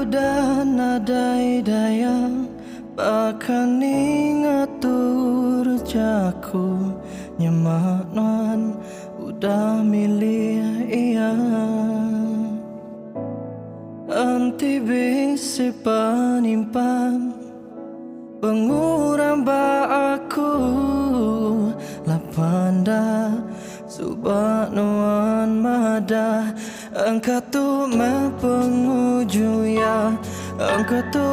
dan nadai daya bahkan ngatur jaku nyemaknan udah milih iya anti bisi panimpan pengurang ba aku lapanda subhanawan mada engkau tu penguju ya engkau tu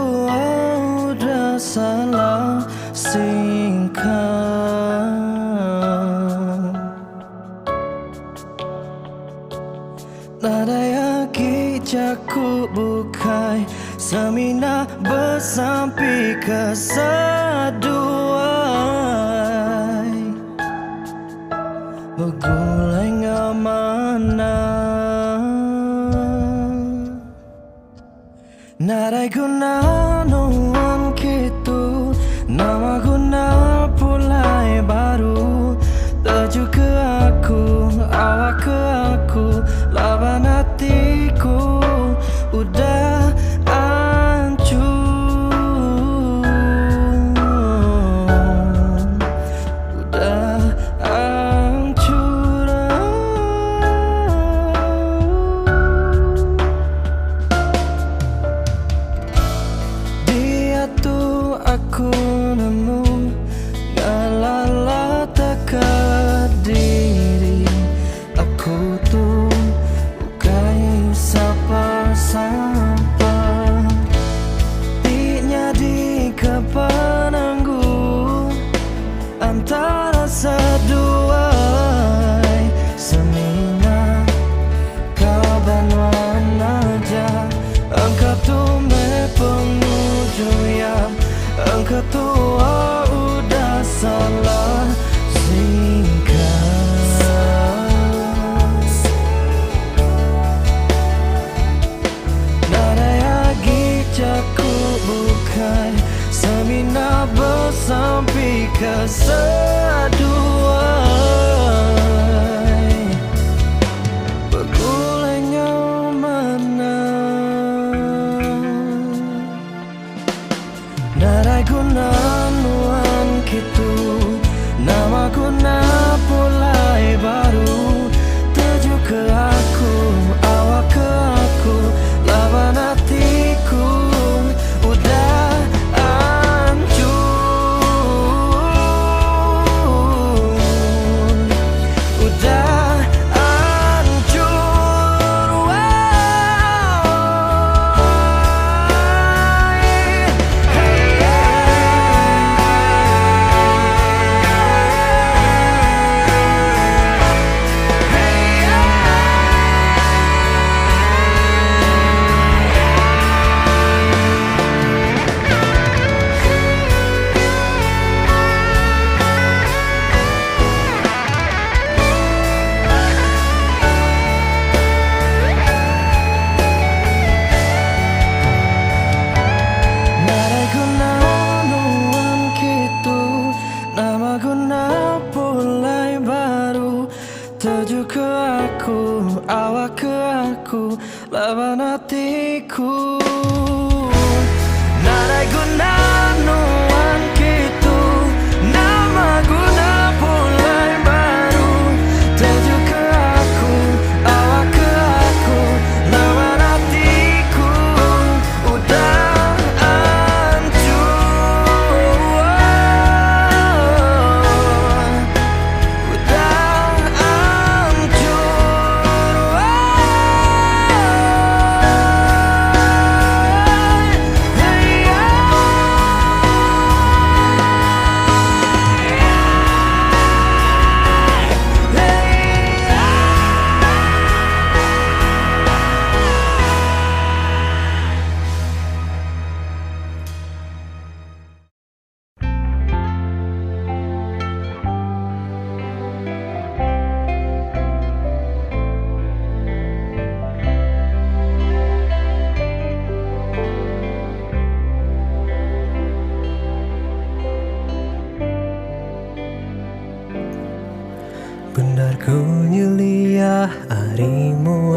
udah salah singkat Nadaya kijaku bukai semina bersampai kesaduai begulai ngamana Narai guna nuan kitu nama guna pulai baru Tuju ke aku, awak ke aku lawan hatiku udah hancur udah hancur dia tuh aku nemu ngalala takkan diri aku tuh bukai sapa-sapa tinya di kepanangku antara seduai semina kabanuan aja engkau tuh penguju ya engkau tuh udah salah semina bersampai kesaduai begulainya mana narai guna nuan kitu nama guna pulai baru tuju ke aku awak ke aku lawan hatiku udah tuju ke aku, awak ke aku, lawan hatiku. Narai guna nuan kitu, nama guna pulai baru. Tuju ke aku, awak ke aku, lawan hatiku. Udah benar ku nyeliah arimu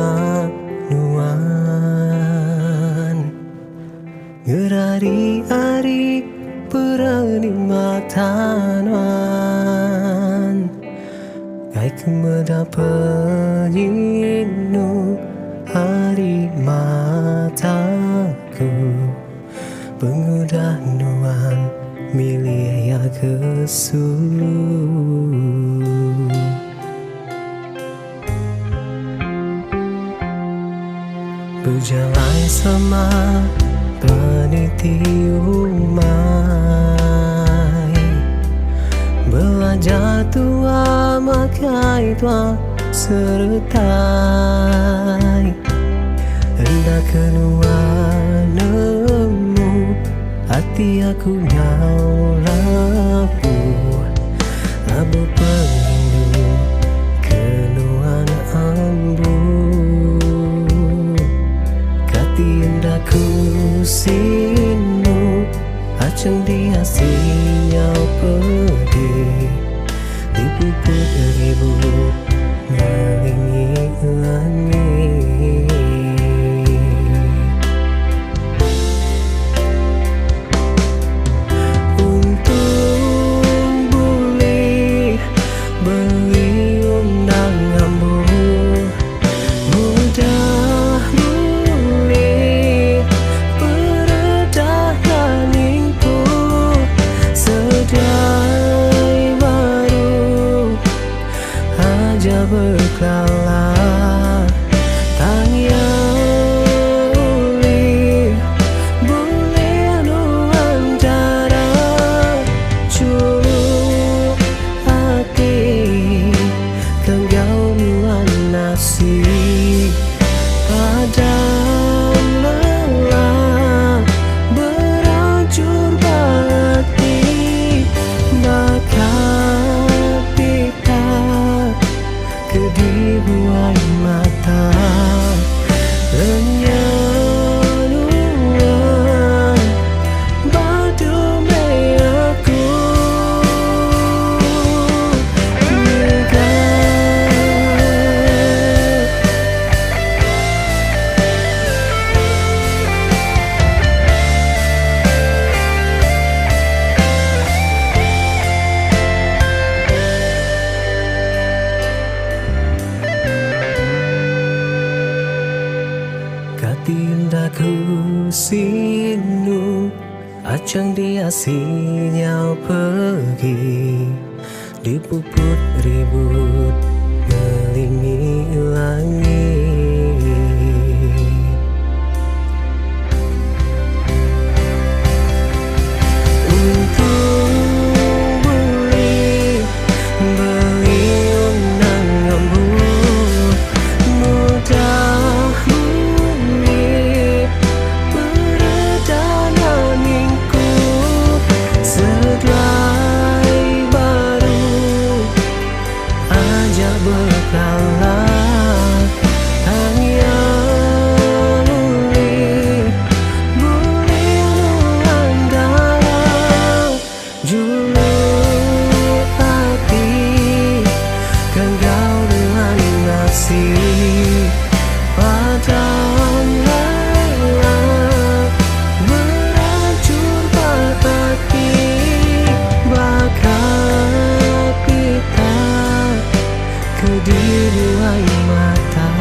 nuan ngerari-ari penikmatan Gai kemeda penyinu hari mataku Pengudah nuan milih ya kesu Berjalan sama peniti umai Belajar tua makai tua sertai Hendak kenua nemu hati aku nyau labuh Labu perindu kenuan ambu Tindaku sinu Aceng dia sinyal pergi Di pupuk ribut Melingi langit Untung boleh beli undang ambu Mudah berkelala tanya uli boleh nuan cara curu hati kenggau nuan nasi padam lelah beracur bati bakat pita Kedibuai mata Lenyanuan Batu aku Tindaku sinu Acang dia sinyal pergi Dipuput ribut Melingi langit Untung boleh beli undang ambu Mudah berkalah hanya boleh nuan dalam julu hati kan kau dengan nasib padam lelah beracur hati bakat kita Kedibuai mata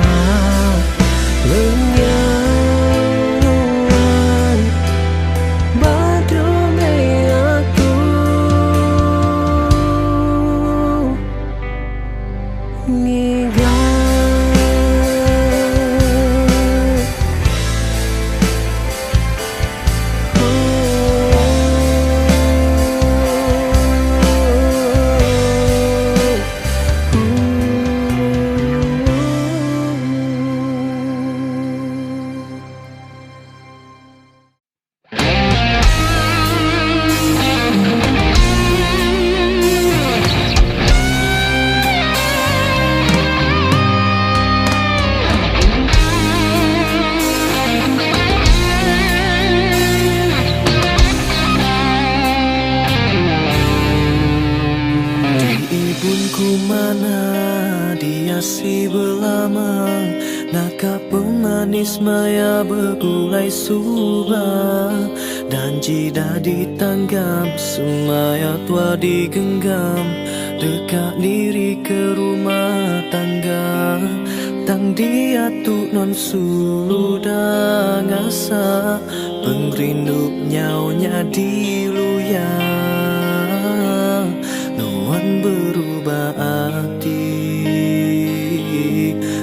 Lenyanuan Badumai aku Ngigat dia si belamang, nakap pemanis maya begulai subah, dan jida ditanggap semaya tua digenggam, dekat diri ke rumah tangga. Tang dia tu non sulu dah ngasa, pengrindup nyaunya diluyang, nuan berubah hati,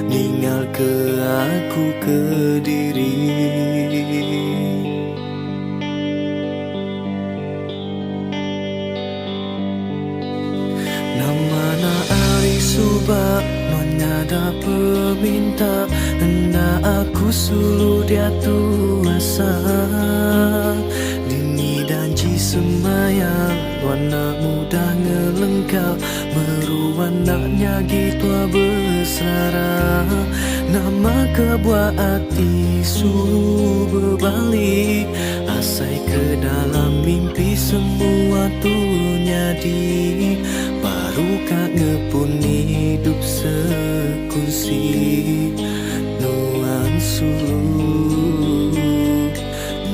ninggal ke aku ke diri. Nama na ari subak ada peminta, hendak aku sulu dia tuasa, dini danji semaya, warna mudah ngelengkap, meruan naknya gitu besara. Nama kebuah hati sulu berbalik, asai ke dalam mimpi semua tu nyadi, baru kak ngepun hidup sekunsi nuansu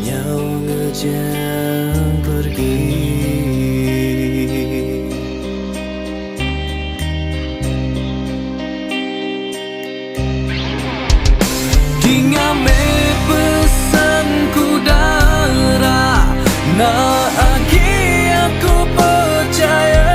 nyau ngejang pergi. Dingame pesanku darah, nah lagi aku percaya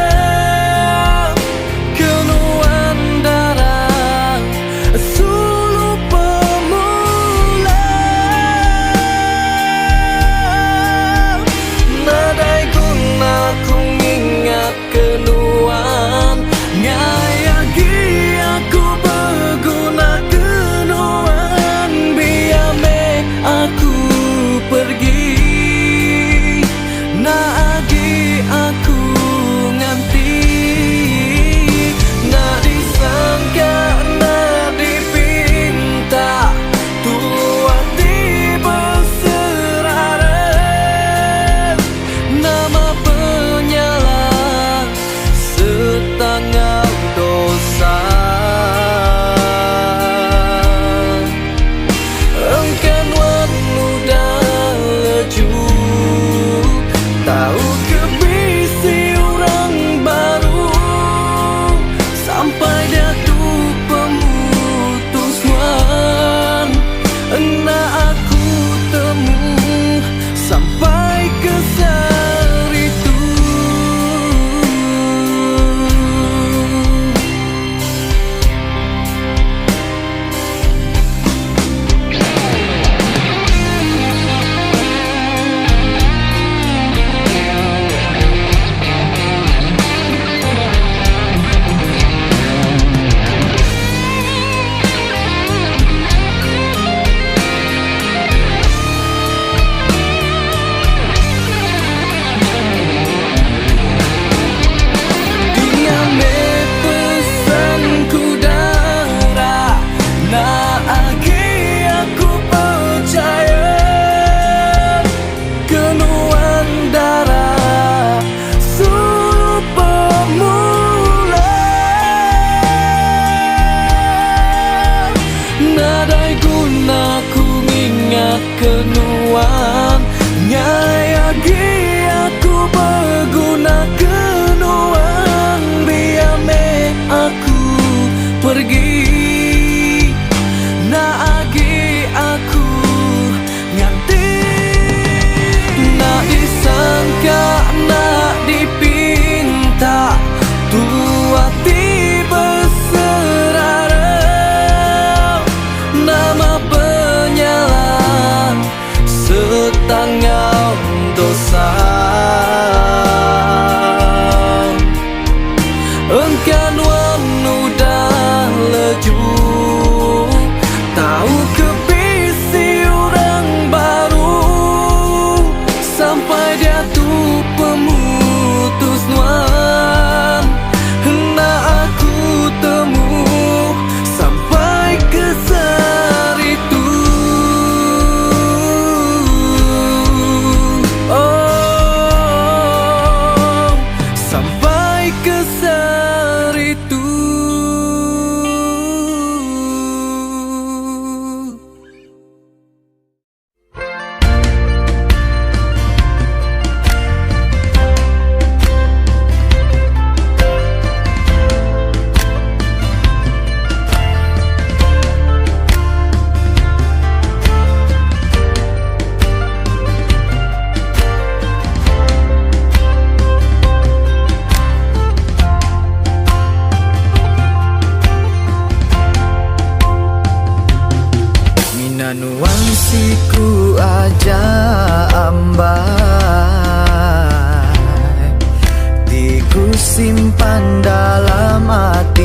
dosa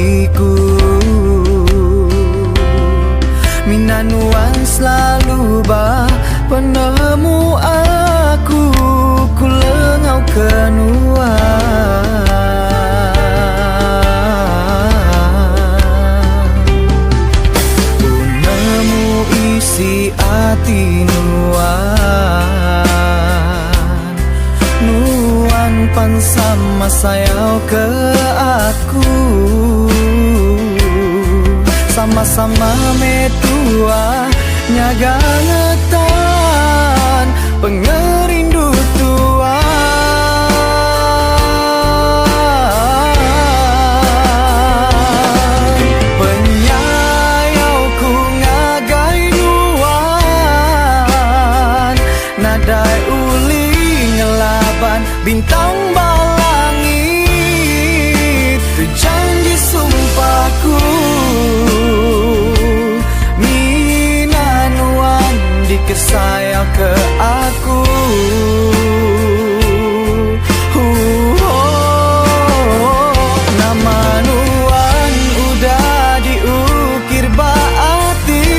hatiku. Minanuan selalu bah penemu aku, ku lengau kenuan. Ku nemu isi hati nuan pan sama sayau ke aku. Sama-sama metua nyaga ngetan pengerindu tua. Penyayauku ngagai nuan, nadai uli ngelaban bintang balangit. Tu janji sumpahku, minanuan dikesayang ke aku. Nama nuan udah diukir baati,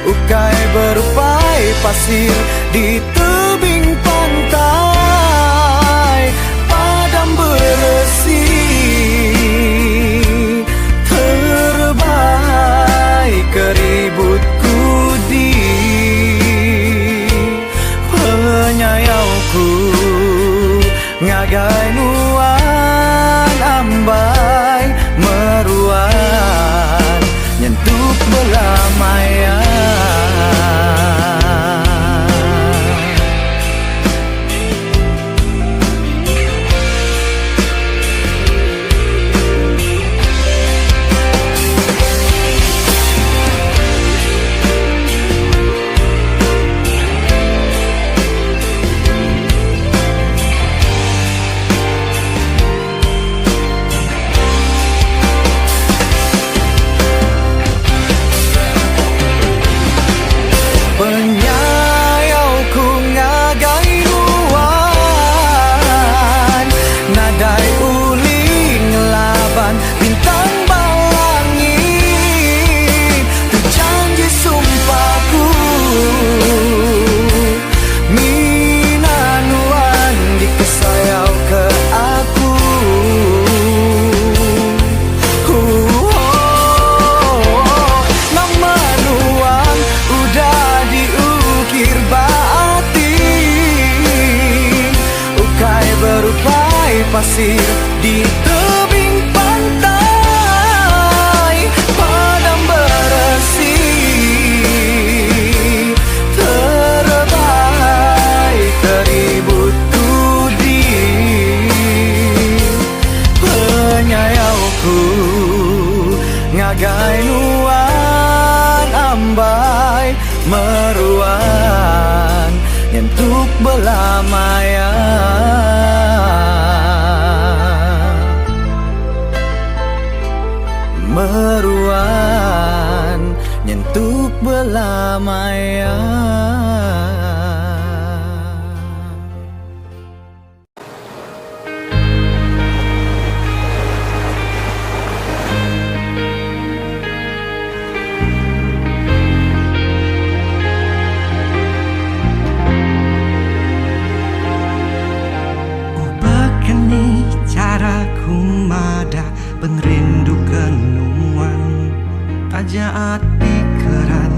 ukai berupai pasir di tebing pantai. Padam beresi terbaik keributku di penyayauku. Ngagai nuan ambai meruan nyentuh belamaian. Penyayauku ngagai nuan, nadai uli ngelaban bintang balangit. Tu janji sumpahku, minanuan dikesayau ke aku. Nama nuan udah diukir baati, ukai berupai pasir di tebing pantai. Padam beresi terbaik keributku di penyayauku. Ngagai nuan ambai meruan nyentuh belamaian. Meruan nyentuh belamaian. Penrindu kenuan aja ati keran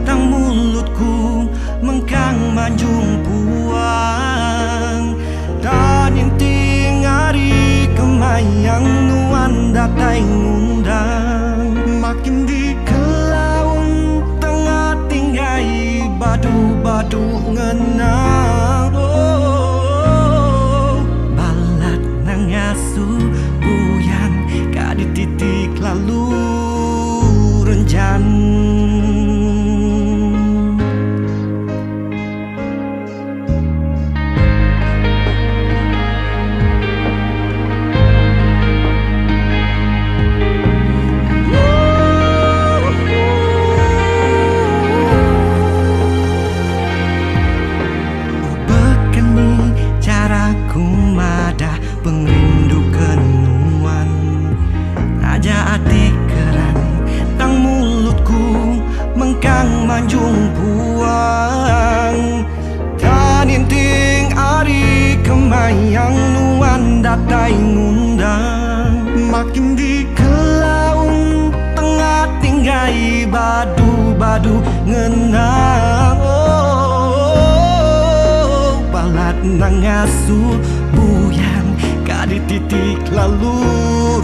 tang mulutku mengkang manjung puang. Dan yang tingari kemayang nuan datai ngundang. Makin di kelaun tengah tinggai badu-badu ngenang. Balat nang asu di titik lalu renjan. Semanjung puang Taninting ari kemayang nuan datai ngundang Makin di kelaung tengah tinggai badu-badu ngenang Balat nang ngasuh buyang kadi titik lalu